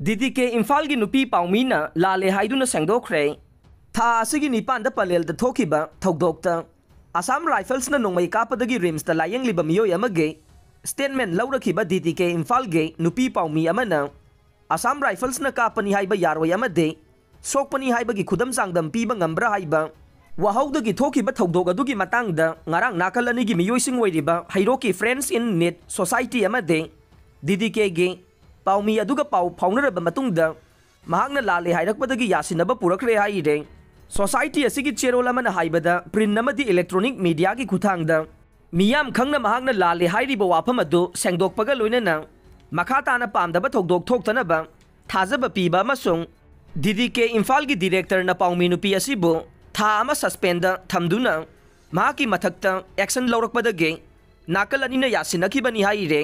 DDK Imphal की नुपी पाउमीना लाले हाइदुना सेंगदोखरे था असिगी निपान द पलेल द थोकिबा थौदोक्ता असम राइफल्स न नोंमै कापदगी रिम्स द लायंगलिबा मियोय अमगे स्टेटमेंट लौरखिबा DDK इम्फाल गे नुपी पाउमी अमना असम राइफल्स न कापनी हाइबा यारोय अमदे सोकपनी हाइबगी खुदम चांगदम पीबा ngambra हाइबा वहाउदगी थोकिबा थौदोक अदुगी मतंगदा ngarang nakal anigi miyoising oiriba hairoki friends in need society amade DDK ge पाउमी अदुगा पाउ फाउनरब मतुंगदा महांगना लाले हाइरकपदगी यासिनबा पुरखरे हाइरे सोसाइटी असिगी चेरोल अमना हाइबदा प्रिंट नमदी इलेक्ट्रॉनिक मीडिया की खुथांगदा मियाम खंगना महांगना लाले हाइरिबा वाफम अदु सेंगदोकपगा लोइनना मखाताना पामदबा थौदोक थोक्तनबा थाजबा पीबा अमसुंग DDK इम्फाल की डायरेक्टर न पाउमी नुपी असिबो था अमा सस्पेंड थमदुना महाकी मथक्ता एक्शन लौरकपदगे नाकल अनिना यासिनखिबनी हाइरे